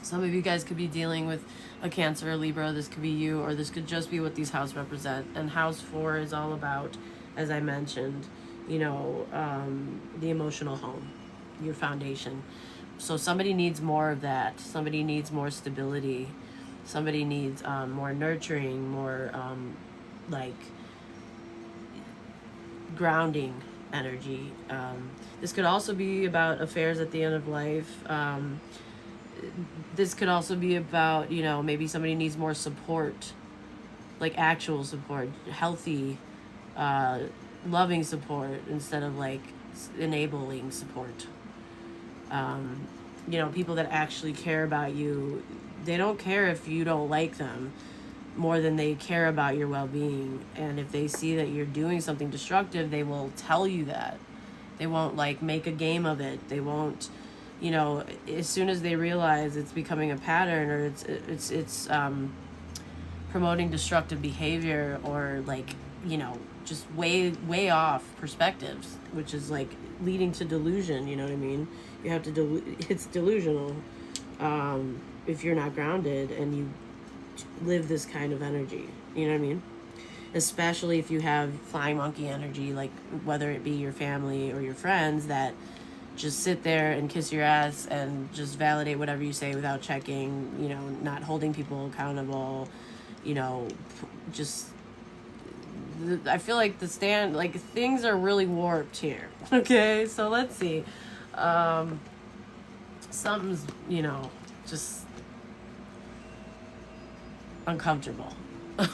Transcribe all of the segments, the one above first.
Some of you guys could be dealing with a Cancer or Libra. This could be you, or this could just be what these houses represent. And house 4 is all about, as I mentioned, you know, the emotional home, your foundation. So somebody needs more of that. Somebody needs more stability. Somebody needs more nurturing, more like grounding energy. This could also be about affairs at the end of life. This could also be about, you know, maybe somebody needs more support, like actual support, healthy, loving support instead of like enabling support. You know, people that actually care about you, they don't care if you don't like them more than they care about your well-being. And if they see that you're doing something destructive, they will tell you that. They won't like make a game of it. They won't, you know, as soon as they realize it's becoming a pattern, or it's promoting destructive behavior, or like, you know, just way off perspectives, which is like leading to delusion. You know what I mean? You have to it's delusional if you're not grounded and you live this kind of energy. You know what I mean? Especially if you have flying monkey energy, like whether it be your family or your friends that just sit there and kiss your ass and just validate whatever you say without checking, you know, not holding people accountable, you know, just, I feel like things are really warped here. Okay, so let's see. Something's, you know, just uncomfortable.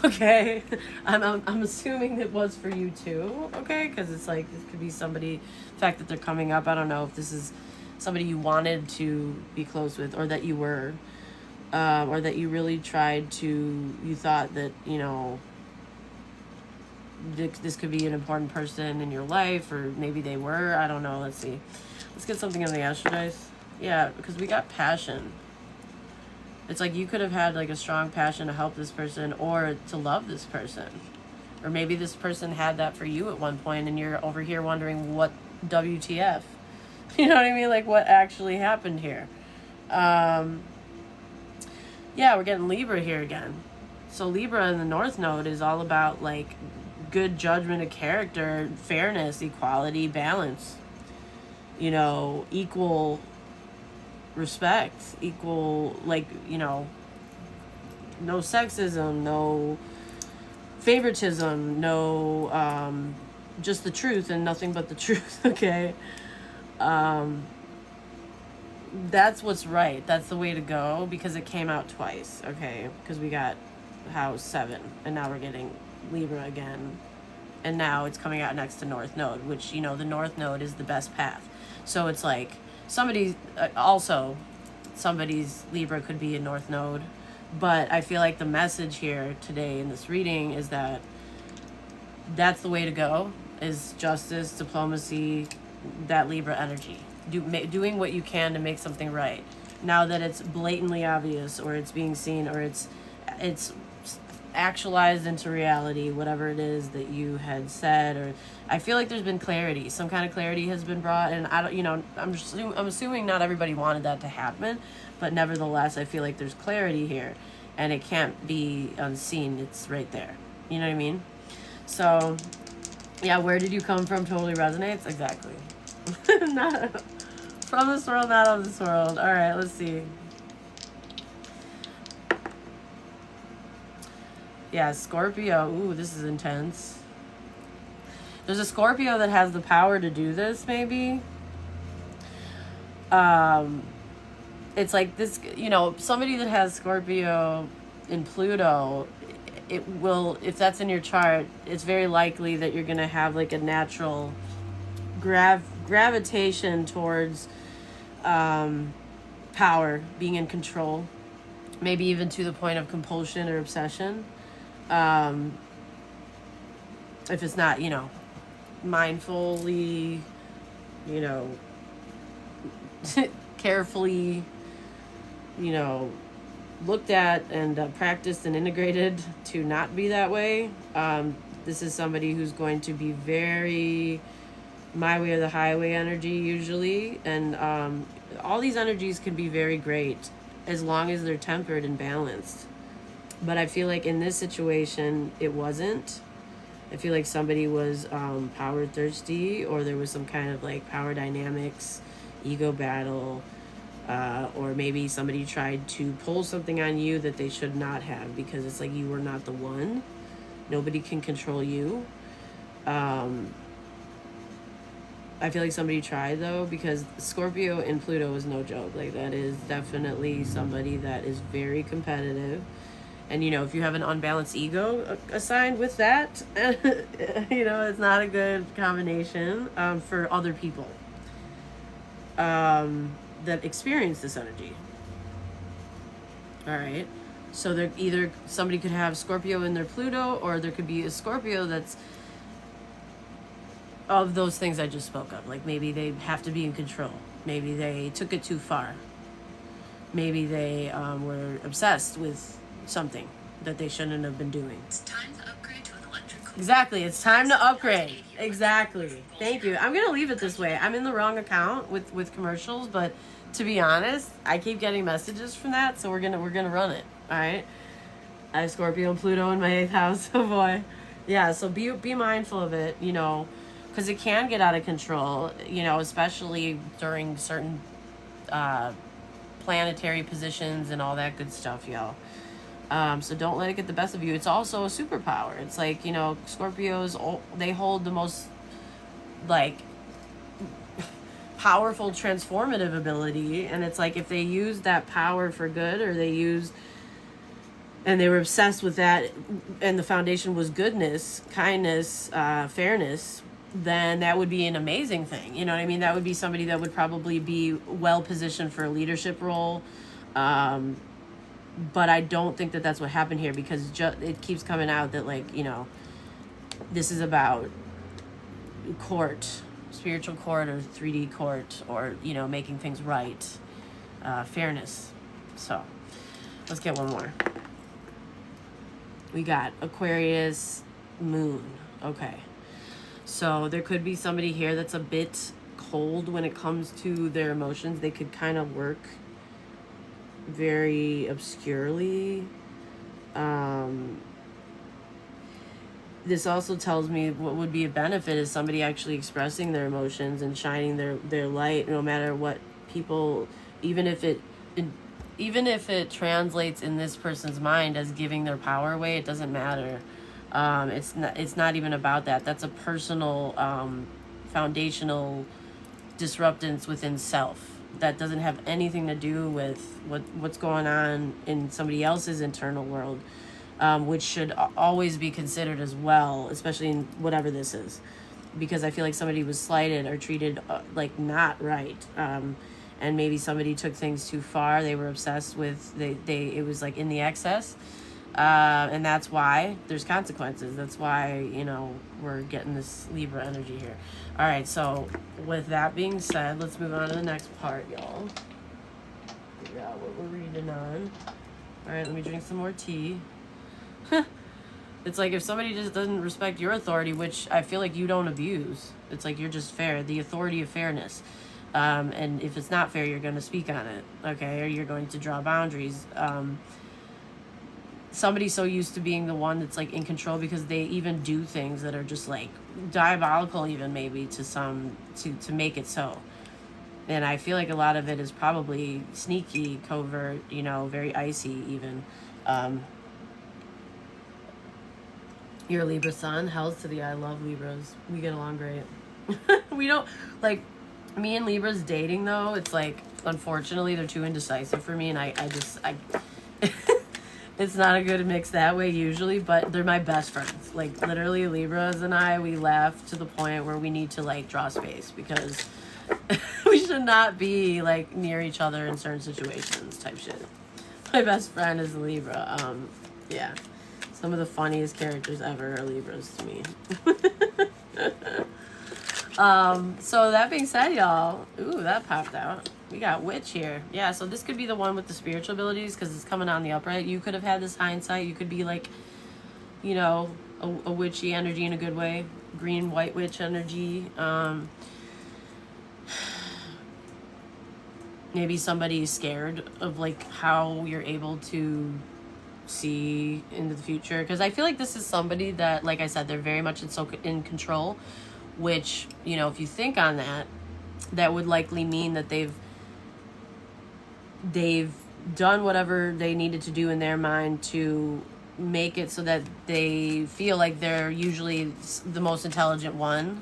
Okay, I'm assuming it was for you too. Okay, because it's like this could be somebody. The fact that they're coming up, I don't know if this is somebody you wanted to be close with, or that you were, or that you really tried to. You thought that, you know, this could be an important person in your life, or maybe they were. I don't know. Let's see. Let's get something on the Astro Dice. Yeah, because we got passion. It's like you could have had like a strong passion to help this person or to love this person. Or maybe this person had that for you at one point and you're over here wondering what WTF. You know what I mean? Like what actually happened here. Yeah, we're getting Libra here again. So Libra in the North Node is all about like good judgment of character, fairness, equality, balance. You know, equal respect, equal, like, you know, no sexism, no favoritism, no just the truth and nothing but the truth. Okay, that's what's right. That's the way to go, because it came out twice. Okay, because we got house 7 and now we're getting Libra again, and now it's coming out next to North Node, which, you know, the North Node is the best path. So it's like somebody's Libra could be a North Node, but I feel like the message here today in this reading is that that's the way to go, is justice, diplomacy, that Libra energy, doing what you can to make something right. Now that it's blatantly obvious, or it's being seen, or it's actualized into reality, whatever it is that you had said, or I feel like there's been clarity, some kind of clarity has been brought, and I don't, you know, I'm assuming not everybody wanted that to happen, but nevertheless, I feel like there's clarity here, and it can't be unseen. It's right there. You know what I mean? So, yeah, where did you come from totally resonates. Exactly. Not from this world, not of this world. All right, let's see. Yeah, Scorpio. Ooh, this is intense. There's a Scorpio that has the power to do this, maybe. It's like this, you know, somebody that has Scorpio in Pluto, it will, if that's in your chart, it's very likely that you're going to have like a natural gravitation towards power, being in control, maybe even to the point of compulsion or obsession. If it's not, you know, mindfully, you know, carefully, you know, looked at and practiced and integrated to not be that way. This is somebody who's going to be very my way or the highway energy usually, and all these energies can be very great as long as they're tempered and balanced. But I feel like in this situation, it wasn't. I feel like somebody was power thirsty, or there was some kind of like power dynamics, ego battle, or maybe somebody tried to pull something on you that they should not have, because it's like you were not the one. Nobody can control you. I feel like somebody tried though, because Scorpio and Pluto is no joke. Like that is definitely somebody that is very competitive. And, you know, if you have an unbalanced ego assigned with that, you know, it's not a good combination for other people that experience this energy. All right. So they're either, somebody could have Scorpio in their Pluto, or there could be a Scorpio that's of those things I just spoke of. Like maybe they have to be in control. Maybe they took it too far. Maybe they were obsessed with something that they shouldn't have been doing. It's time to upgrade to an electric car. Exactly, it's time to upgrade. Exactly. Thank you. I'm gonna leave it this way. I'm in the wrong account with commercials, but to be honest, I keep getting messages from that, so we're gonna run it. All right. I have Scorpio and Pluto in my 8th house. Oh boy. Yeah. So be mindful of it. You know, because it can get out of control. You know, especially during certain planetary positions and all that good stuff, y'all. So don't let it get the best of you. It's also a superpower. It's like, you know, Scorpios, they hold the most, like, powerful transformative ability. And it's like if they use that power for good, or and they were obsessed with that, and the foundation was goodness, kindness, fairness, then that would be an amazing thing. You know what I mean? That would be somebody that would probably be well positioned for a leadership role. But I don't think that that's what happened here, because it keeps coming out that, like, you know, this is about court, spiritual court, or 3D court, or, you know, making things right, fairness. So let's get one more. We got Aquarius moon. Okay. So there could be somebody here that's a bit cold when it comes to their emotions. They could kind of work very obscurely. This also tells me what would be a benefit is somebody actually expressing their emotions and shining their light, no matter what people, even if it translates in this person's mind as giving their power away, it doesn't matter. It's not even about that. That's a personal foundational disruptance within self that doesn't have anything to do with what's going on in somebody else's internal world, which should always be considered as well, especially in whatever this is, because I feel like somebody was slighted or treated like not right, and maybe somebody took things too far. They were obsessed with it was like in the excess, and that's why there's consequences. That's why, you know, we're getting this Libra energy here. All right, so with that being said, let's move on to the next part, y'all. Figure out what we're reading on. All right, let me drink some more tea. It's like if somebody just doesn't respect your authority, which I feel like you don't abuse, it's like you're just fair, the authority of fairness. And if it's not fair, you're going to speak on it, okay? Or you're going to draw boundaries. Somebody's so used to being the one that's like in control, because they even do things that are just like diabolical, even maybe to make it so. And I feel like a lot of it is probably sneaky, covert, you know, very icy even. You're a Libra sun. Hells to the I love Libras. We get along great. We don't, like, me and Libras dating though, it's like, unfortunately, they're too indecisive for me, and I it's not a good mix that way usually, but they're my best friends. Like, literally, Libras and I, we laugh to the point where we need to, like, draw space, because we should not be, like, near each other in certain situations type shit. My best friend is a Libra. Yeah. Some of the funniest characters ever are Libras to me. So that being said, y'all, ooh, that popped out. We got Witch here. Yeah, so this could be the one with the spiritual abilities, because it's coming on the upright. You could have had this hindsight. You could be like, you know, a witchy energy in a good way. Green, white witch energy. maybe somebody's scared of like how you're able to see into the future, because I feel like this is somebody that, like I said, they're very much in control, which, you know, if you think on that, that would likely mean that they've done whatever they needed to do in their mind to make it so that they feel like they're usually the most intelligent one.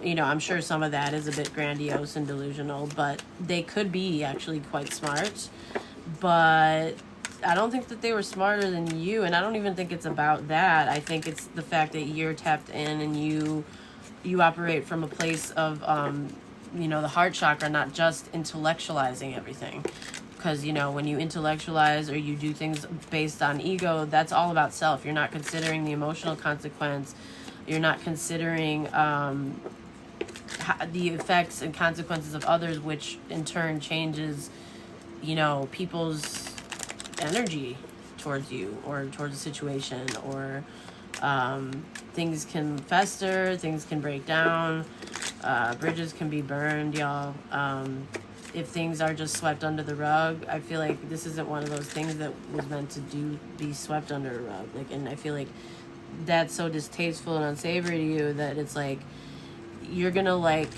You know, I'm sure some of that is a bit grandiose and delusional, but they could be actually quite smart. But I don't think that they were smarter than you, and I don't even think it's about that. I think it's the fact that you're tapped in and you operate from a place of, you know, the heart chakra, not just intellectualizing everything. Because, you know, when you intellectualize or you do things based on ego, that's all about self. You're not considering the emotional consequence. You're not considering the effects and consequences of others, which in turn changes, you know, people's energy towards you or towards a situation, or things can fester, things can break down, bridges can be burned, y'all. If things are just swept under the rug, I feel like this isn't one of those things that was meant to be swept under a rug. Like, and I feel like that's so distasteful and unsavory to you that it's like you're gonna like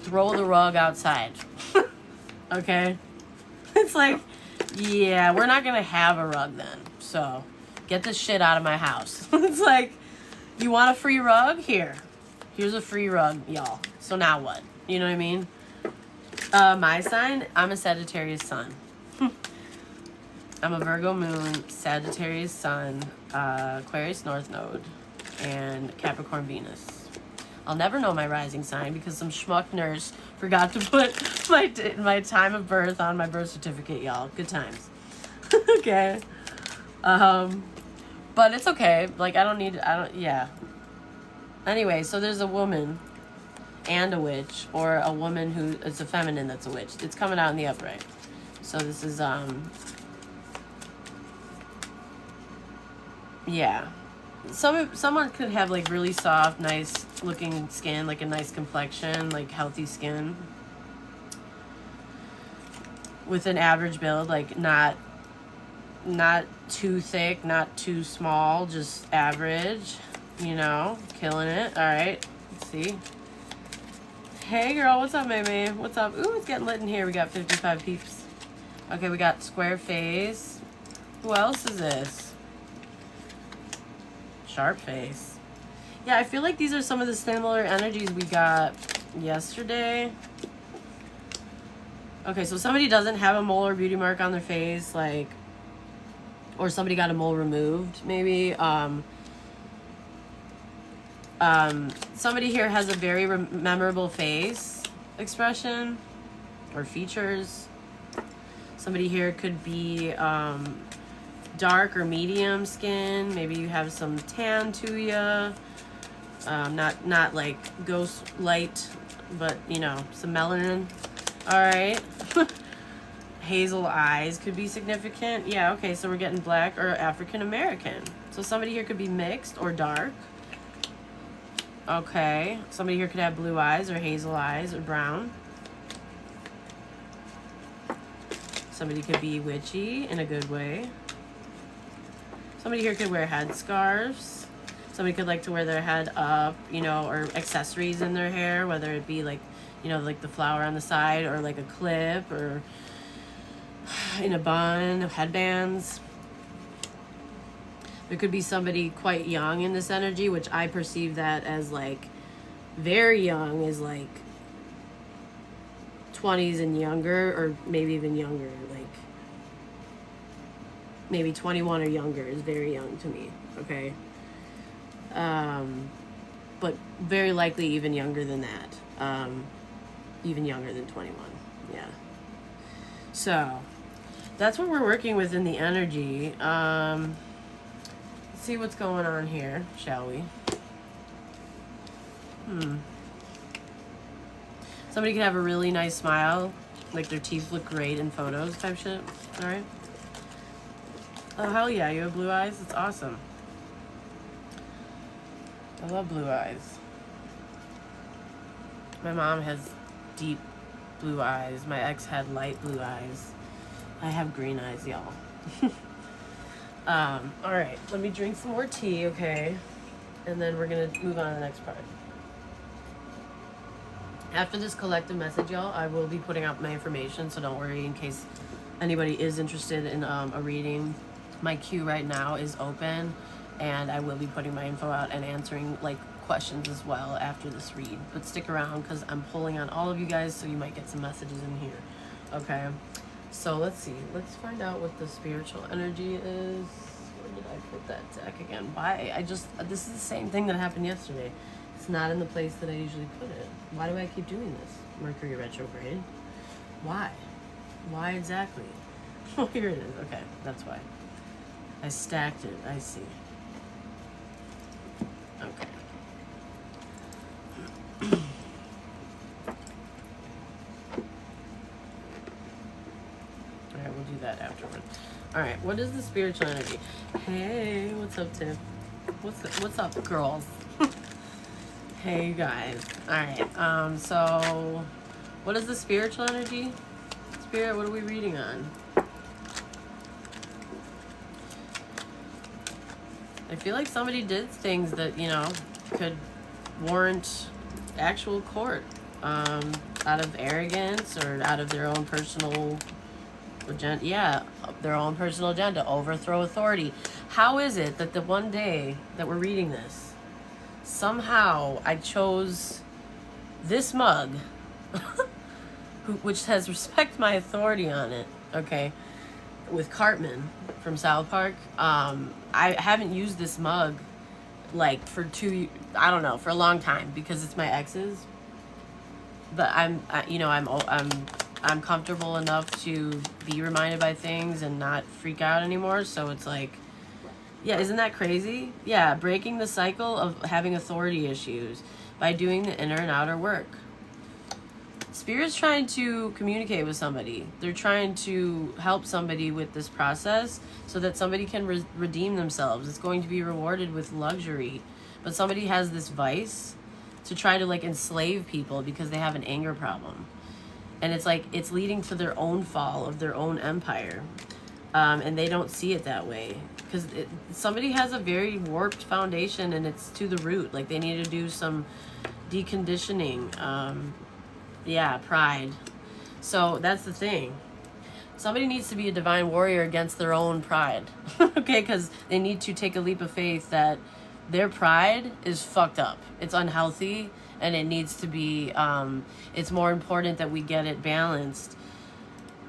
throw the rug outside. Okay? It's like, yeah, we're not gonna have a rug then. So get this shit out of my house. It's like, you want a free rug? Here's a free rug, y'all. So now what? You know what I mean? My sign, I'm a Sagittarius sun. I'm a Virgo moon, Sagittarius sun, Aquarius North Node, and Capricorn Venus. I'll never know my rising sign because some schmuck nurse forgot to put my time of birth on my birth certificate, y'all. Good times. Okay. But it's okay. Like, yeah. Anyway, so there's a woman and a witch, or a woman who is a feminine that's a witch. It's coming out in the upright. So this is, yeah. Someone could have like really soft, nice looking skin, like a nice complexion, like healthy skin, with an average build, like not too thick, not too small, just average, you know, killing it. All right, let's see. Hey girl, what's up, baby? What's up? Ooh, it's getting lit in here. We got 55 peeps. Okay, we got square face. Who else is this? Sharp face. Yeah, I feel like these are some of the similar energies we got yesterday. Okay, so somebody doesn't have a mole or beauty mark on their face, like, or somebody got a mole removed, maybe. Somebody here has a very memorable face expression or features. Somebody here could be dark or medium skin. Maybe you have some tan to you. Not like ghost light, but, you know, some melanin. All right. Hazel eyes could be significant. Yeah, okay, so we're getting black or African American. So somebody here could be mixed or dark. Okay, somebody here could have blue eyes or hazel eyes or brown. Somebody could be witchy in a good way. Somebody here could wear headscarves. Somebody could like to wear their head up, you know, or accessories in their hair, whether it be like, you know, like the flower on the side, or like a clip, or in a bun, headbands. There could be somebody quite young in this energy, which I perceive that as like very young, is like 20s and younger, or maybe even younger, like maybe 21 or younger is very young to me, okay? But very likely even younger than that, even younger than 21, yeah. So that's what we're working with in the energy. See what's going on here, shall we? Somebody can have a really nice smile, like their teeth look great in photos type shit. All right. Oh, hell yeah, you have blue eyes? That's awesome. I love blue eyes. My mom has deep blue eyes. My ex had light blue eyes. I have green eyes, y'all. All right, let me drink some more tea, okay? And then we're gonna move on to the next part. After this collective message, y'all, I will be putting out my information, so don't worry in case anybody is interested in a reading. My queue right now is open, and I will be putting my info out and answering like questions as well after this read. But stick around because I'm pulling on all of you guys, so you might get some messages in here. Okay, so let's see. Let's find out what the spiritual energy is. Where did I put that deck again? Why? This is the same thing that happened yesterday. It's not in the place that I usually put it. Why do I keep doing this? Mercury retrograde. Why? Why exactly? Oh, here it is. Okay, that's why. I stacked it. I see. Okay. Alright, we'll do that afterward. Alright, what is the spiritual energy? Hey, what's up, Tiff? What's up, girls? Hey, you guys. Alright, so what is the spiritual energy? Spirit, what are we reading on? I feel like somebody did things that, you know, could warrant actual court out of arrogance or out of their own personal agenda. Yeah, their own personal agenda, overthrow authority. How is it that the one day that we're reading this, somehow I chose this mug, which says respect my authority on it, okay, with Cartman from South Park. I haven't used this mug like for for a long time because it's my ex's. But I'm comfortable enough to be reminded by things and not freak out anymore. So it's like, yeah, isn't that crazy? Yeah, breaking the cycle of having authority issues by doing the inner and outer work. Spirit's trying to communicate with somebody. They're trying to help somebody with this process so that somebody can redeem themselves. It's going to be rewarded with luxury. But somebody has this vice to try to like enslave people because they have an anger problem. And it's like, it's leading to their own fall of their own empire. And they don't see it that way. Because somebody has a very warped foundation and it's to the root. Like they need to do some deconditioning. Yeah, pride. So that's the thing. Somebody needs to be a divine warrior against their own pride. Okay, because they need to take a leap of faith that their pride is fucked up. It's unhealthy and it needs to be, it's more important that we get it balanced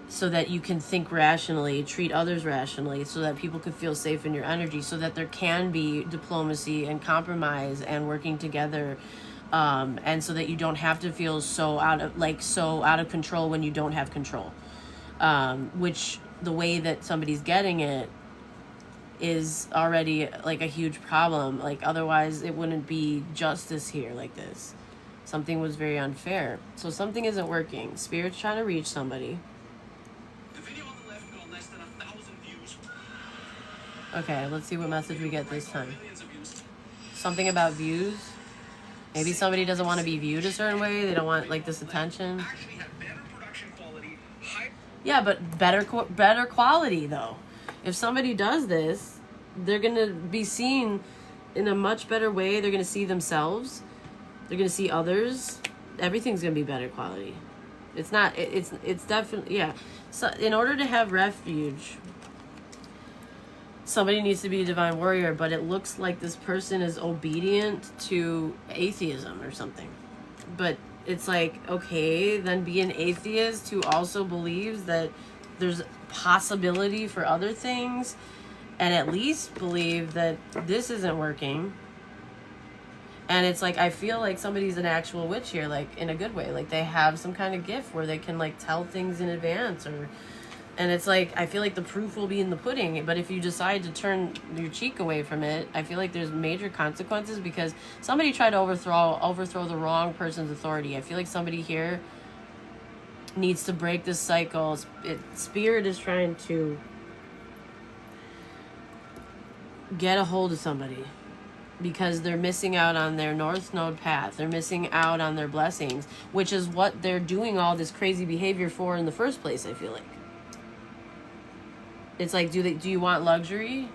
so that you can think rationally, treat others rationally, so that people can feel safe in your energy, so that there can be diplomacy and compromise and working together. And so that you don't have to feel so out of control when you don't have control. Which the way that somebody's getting it is already like a huge problem. Like otherwise it wouldn't be justice here like this. Something was very unfair. So something isn't working. Spirit's trying to reach somebody. The video on the left got less than 1,000 views. Okay, let's see what message we get this time. Something about views. Maybe somebody doesn't want to be viewed a certain way. They don't want like this attention. Yeah, but better quality though. If somebody does this, they're gonna be seen in a much better way. They're gonna see themselves. They're gonna see others. Everything's gonna be better quality. It's definitely, yeah. So in order to have refuge, somebody needs to be a divine warrior, but it looks like this person is obedient to atheism or something. But it's like, okay, then be an atheist who also believes that there's possibility for other things, and at least believe that this isn't working. And it's like, I feel like somebody's an actual witch here, like in a good way. Like they have some kind of gift where they can like tell things in advance, and it's like, I feel like the proof will be in the pudding. But if you decide to turn your cheek away from it, I feel like there's major consequences because somebody tried to overthrow the wrong person's authority. I feel like somebody here needs to break this cycle. Spirit is trying to get a hold of somebody. because they're missing out on their North Node path. They're missing out on their blessings, which is what they're doing all this crazy behavior for in the first place, I feel like. It's like, do you want luxury?